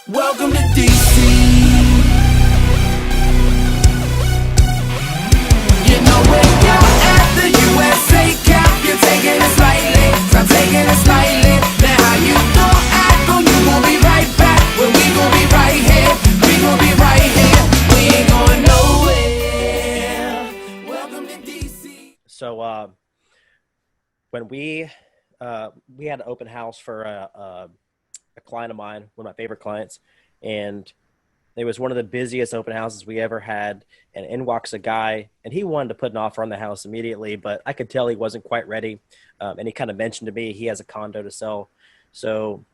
Welcome to DC. You know when you're at the USA Cap, you're taking it slightly. I'm taking it slightly. Now how you gon' act? Oh, you gon' be right back. Well, we gon' be right here. We gon' be right here. We ain't going nowhere. Welcome to DC. So when we had an open house for a client of mine, one of my favorite clients, and it was one of the busiest open houses we ever had. And in walks a guy, and he wanted to put an offer on the house immediately, but I could tell he wasn't quite ready. And he kind of mentioned to me he has a condo to sell. So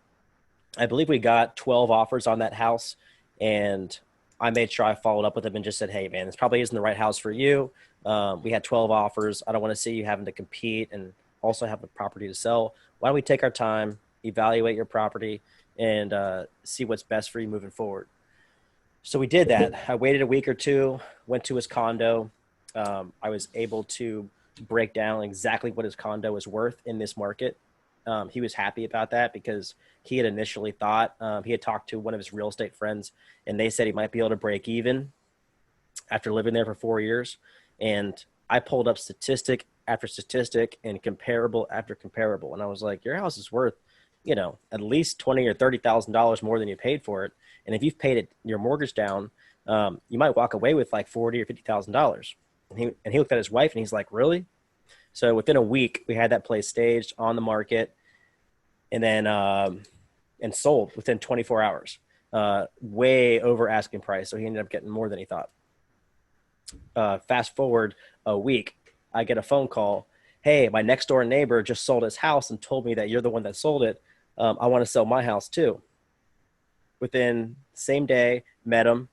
I believe we got 12 offers on that house, and I made sure I followed up with him and just said, hey, man, this probably isn't the right house for you. We had 12 offers. I don't want to see you having to compete and also have a property to sell. Why don't we take our time, evaluate your property, and see what's best for you moving forward. So we did that. I waited a week or two, went to his condo. I was able to break down exactly what his condo was worth in this market. He was happy about that because he had initially thought, he had talked to one of his real estate friends, and they said he might be able to break even after living there for 4 years. And I pulled up statistic after statistic and comparable after comparable. And I was like, your house is worth, at least $20,000 or $30,000 more than you paid for it. And if you've paid it, your mortgage down, you might walk away with like $40,000 or $50,000. And he looked at his wife and he's like, really? So within a week, we had that place staged on the market, and then and sold within 24 hours, way over asking price. So he ended up getting more than he thought. Fast forward a week, I get a phone call. Hey, my next door neighbor just sold his house and told me that you're the one that sold it. I want to sell my house too. Within same day, met him.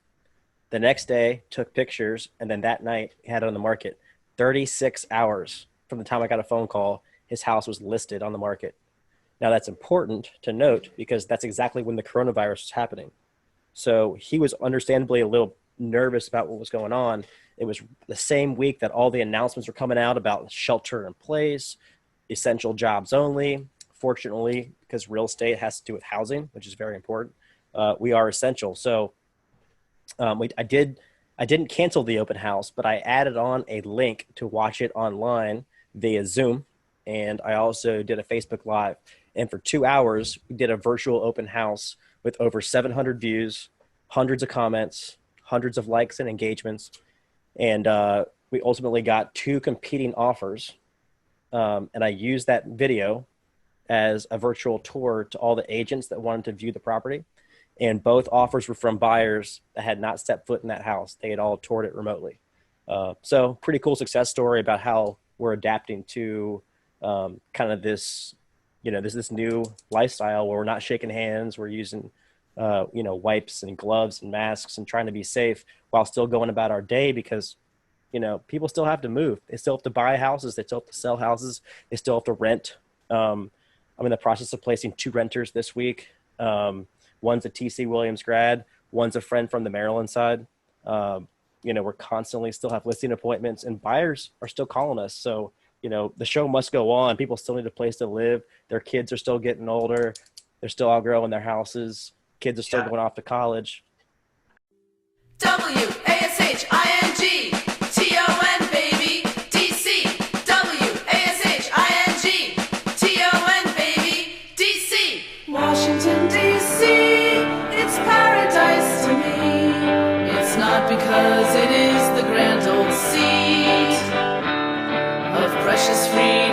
The next day, took pictures, and then that night had it on the market. 36 hours from the time I got a phone call, his house was listed on the market. Now that's important to note because that's exactly when the coronavirus was happening. So he was understandably a little nervous about what was going on. It was the same week that all the announcements were coming out about shelter in place, essential jobs only. Fortunately, because real estate has to do with housing, which is very important, we are essential. So I didn't cancel the open house, but I added on a link to watch it online via Zoom. And I also did a Facebook Live. And for 2 hours, we did a virtual open house with over 700 views, hundreds of comments, hundreds of likes and engagements. And we ultimately got 2 competing offers. And I used that video as a virtual tour to all the agents that wanted to view the property. And both offers were from buyers that had not stepped foot in that house. They had all toured it remotely. So pretty cool success story about how we're adapting to kind of this, this new lifestyle where we're not shaking hands. We're using, wipes and gloves and masks and trying to be safe while still going about our day because, people still have to move. They still have to buy houses. They still have to sell houses. They still have to rent. I'm in the process of placing 2 renters this week. One's a TC Williams grad. One's a friend from the Maryland side. We're constantly still have listing appointments, and buyers are still calling us. So, the show must go on. People still need a place to live. Their kids are still getting older. They're still outgrowing their houses. Kids are still going off to college. WASHINGTON, baby, DC. WASHINGTON, baby, DC. Washington, DC, it's paradise to me. It's not because it is the grand old seat of precious free